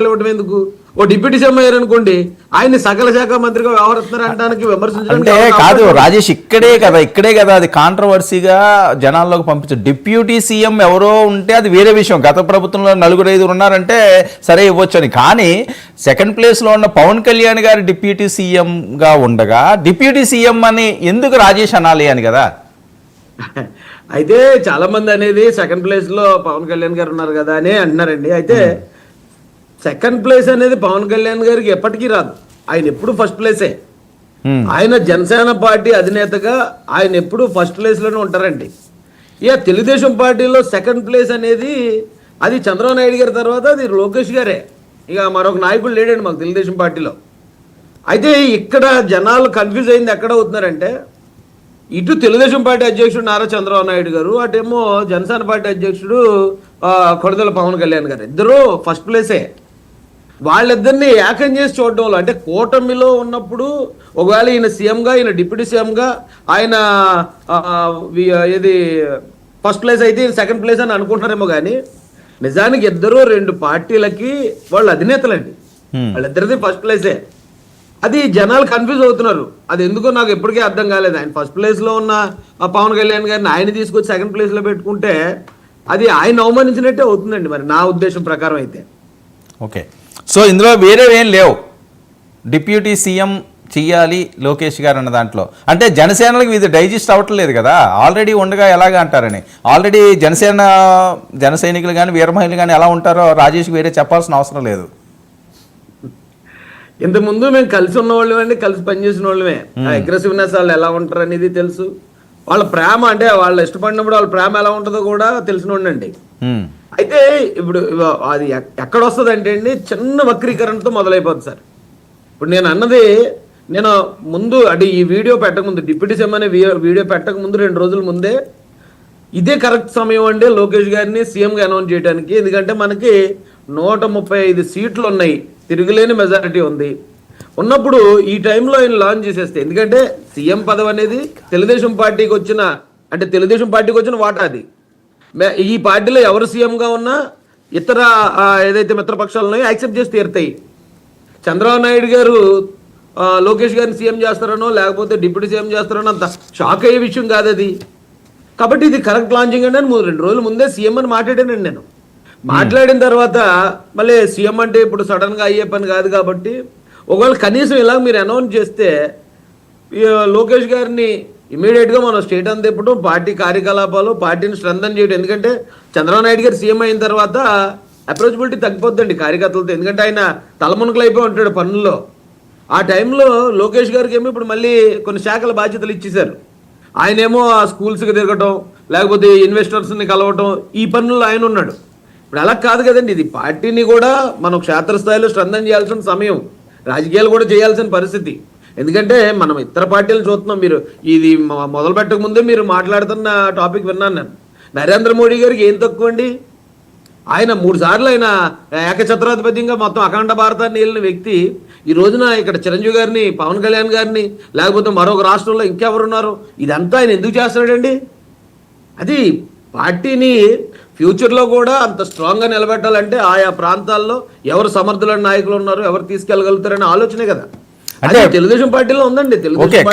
ఇవ్వడం ఎందుకు? ఓ deputy CM అయ్యారు అనుకోండి, ఆయన్ని సకల శాఖ మంత్రిగా వ్యవహరిస్తున్నారు అనడానికి అంటే కాదు రాజేష్, ఇక్కడే కదా అది కాంట్రవర్సీగా జనాల్లోకి పంపించారు. డిప్యూటీ సీఎం ఎవరో ఉంటే అది వేరే విషయం. గత ప్రభుత్వంలో 4-5 ఉన్నారంటే సరే ఇవ్వచ్చు అని. కానీ సెకండ్ ప్లేస్ లో ఉన్న పవన్ కళ్యాణ్ గారు డిప్యూటీ సీఎం గా ఉండగా డిప్యూటీ సీఎం అని ఎందుకు రాజేష్ అనాలి అని కదా. అయితే చాలా మంది అనేది సెకండ్ ప్లేస్ లో పవన్ కళ్యాణ్ గారు ఉన్నారు కదా అని అంటున్నారండి. అయితే సెకండ్ ప్లేస్ అనేది పవన్ కళ్యాణ్ గారికి ఎప్పటికీ రాదు. ఆయన ఎప్పుడు ఫస్ట్ ప్లేసే. ఆయన జనసేన పార్టీ అధినేతగా ఆయన ఎప్పుడు ఫస్ట్ ప్లేస్ లోనే ఉంటారండి. ఇక తెలుగుదేశం పార్టీలో సెకండ్ ప్లేస్ అనేది అది చంద్రబాబు నాయుడు గారి తర్వాత అది లోకేష్ గారే. ఇక మరొక నాయకుడు లేడండి మాకు తెలుగుదేశం పార్టీలో. అయితే ఇక్కడ జనాలు కన్ఫ్యూజ్ అయింది ఎక్కడ అవుతున్నారంటే, ఇటు తెలుగుదేశం పార్టీ అధ్యక్షుడు నారా చంద్రబాబు నాయుడు గారు, అటేమో జనసేన పార్టీ అధ్యక్షుడు కొడదల పవన్ కళ్యాణ్ గారు, ఇద్దరు ఫస్ట్ ప్లేసే. వాళ్ళిద్దరిని ఏకం చేసి చూడడంలో, అంటే కూటమిలో ఉన్నప్పుడు ఒకవేళ ఈయన సీఎంగా, ఈయన డిప్యూటీ సీఎంగా, ఆయన ఇది ఫస్ట్ ప్లేస్ అయితే ఈయన సెకండ్ ప్లేస్ అని అనుకుంటున్నారేమో కానీ నిజానికి ఇద్దరు 2 పార్టీలకి వాళ్ళు అధినేతలండి. వాళ్ళిద్దరిది ఫస్ట్ ప్లేసే. అది జనాలు కన్ఫ్యూజ్ అవుతున్నారు. అది ఎందుకో నాకు ఎప్పటికీ అర్థం కాలేదు. ఆయన ఫస్ట్ ప్లేస్ లో ఉన్న పవన్ కళ్యాణ్ గారిని ఆయన తీసుకొచ్చి సెకండ్ ప్లేస్ లో పెట్టుకుంటే అది ఆయన అవమానించినట్టే అవుతుందండి మరి నా ఉద్దేశం ప్రకారం అయితే. ఓకే, సో ఇందులో వేరే ఏం లేవు, డిప్యూటీ సీఎం చెయ్యాలి లోకేష్ గారు అన్న దాంట్లో. అంటే జనసేనలకు ఇది డైజెస్ట్ అవ్వట్లేదు కదా, ఆల్రెడీ ఉండగా ఎలాగ అంటారని. ఆల్రెడీ జన సైనికులు కానీ వీర మహిళలు కానీ ఎలా ఉంటారో రాజేష్కి వేరే చెప్పాల్సిన అవసరం లేదు. ఇంతకుముందు మేము కలిసి ఉన్న వాళ్ళమే, కలిసి పనిచేసిన వాళ్ళమే. అగ్రెసివ్నెస్ వాళ్ళు ఎలా ఉంటారు అనేది తెలుసు. వాళ్ళ ప్రేమ, అంటే వాళ్ళు ఇష్టపడినప్పుడు వాళ్ళ ప్రేమ ఎలా ఉంటుందో కూడా తెలిసిన ఉండండి. అయితే ఇప్పుడు అది ఎక్కడ వస్తుంది అంటే అండి, చిన్న వక్రీకరణతో మొదలైపోతుంది సార్. ఇప్పుడు నేను అన్నది, నేను ముందు అంటే ఈ వీడియో పెట్టకముందు, డిప్యూటీ సీఎం అనే వీడియో పెట్టకముందు 2 రోజుల ముందే ఇదే కరెక్ట్ సమయం అండి లోకేష్ గారిని సీఎంగా అనౌన్స్ చేయడానికి. ఎందుకంటే మనకి 135 సీట్లు ఉన్నాయి, తిరుగులేని మెజారిటీ ఉంది. ఉన్నప్పుడు ఈ టైంలో ఆయన లాంచ్ చేసేస్తే, ఎందుకంటే సీఎం పదవి అనేది తెలుగుదేశం పార్టీకి వచ్చిన వాటా అది. ఈ పార్టీలో ఎవరు సీఎంగా ఉన్నా ఇతర ఏదైతే మిత్రపక్షాలు ఉన్నాయో యాక్సెప్ట్ చేసి తీరుతాయి. చంద్రబాబు నాయుడు గారు లోకేష్ గారిని సీఎం చేస్తారనో లేకపోతే డిప్యూటీ సీఎం చేస్తారనో అంత షాక్ అయ్యే విషయం కాదు అది. కాబట్టి ఇది కరెక్ట్ లాంచింగ్ అంటే 2 రోజుల ముందే సీఎం అని మాట్లాడానండి నేను. మాట్లాడిన తర్వాత మళ్ళీ సీఎం అంటే ఇప్పుడు సడన్ గా అయ్యే పని కాదు. కాబట్టి ఒకవేళ కనీసం ఇలా మీరు అనౌన్స్ చేస్తే లోకేష్ గారిని ఇమీడియట్ గా మనం స్టేట్ అంతా తిప్పడం, పార్టీ కార్యకలాపాలు, పార్టీని స్ట్రెంథన్ చేయడం. ఎందుకంటే చంద్రబాబు నాయుడు గారు సీఎం అయిన తర్వాత అప్రోచబిలిటీ తగ్గిపోద్దండి కార్యకర్తలతో. ఎందుకంటే ఆయన తలమునకలు అయిపోయి ఉంటాడు పనుల్లో. ఆ టైంలో లోకేష్ గారికి ఏమో ఇప్పుడు మళ్ళీ కొన్ని శాఖల బాధ్యతలు ఇచ్చేశారు. ఆయనేమో ఆ స్కూల్స్కి తిరగటం, లేకపోతే ఇన్వెస్టర్స్ని కలవటం, ఈ పనుల్లో ఆయన ఉన్నాడు. ఇప్పుడు అలా కాదు కదండి, ఇది పార్టీని కూడా మనం క్షేత్రస్థాయిలో స్ట్రెంథన్ చేయాల్సిన సమయం, రాజకీయాలు కూడా చేయాల్సిన పరిస్థితి. ఎందుకంటే మనం ఇతర పార్టీలు చూస్తున్నాం. మీరు ఇది మొదలు పెట్టక ముందే మీరు మాట్లాడుతున్న టాపిక్ విన్నాను నేను. నరేంద్ర మోడీ గారికి ఏం తక్కువ అండి? ఆయన 3 సార్లు ఆయన ఏకఛత్రాధిపత్యంగా మొత్తం అఖండ భారతాన్ని వెళ్ళిన వ్యక్తి ఈ రోజున ఇక్కడ చిరంజీవి గారిని, పవన్ కళ్యాణ్ గారిని, లేకపోతే మరొక రాష్ట్రంలో ఇంకెవరున్నారు, ఇదంతా ఆయన ఎందుకు చేస్తున్నాడండి? అది పార్టీని ఫ్యూచర్లో కూడా అంత స్ట్రాంగ్గా నిలబెట్టాలంటే ఆయా ప్రాంతాల్లో ఎవరు సమర్థులైన నాయకులు ఉన్నారు, ఎవరు తీసుకెళ్ళగలుగుతారనే ఆలోచనే కదా. అంటే తెలుగుదేశం పార్టీలో ఉందండి. తెలుగుదేశం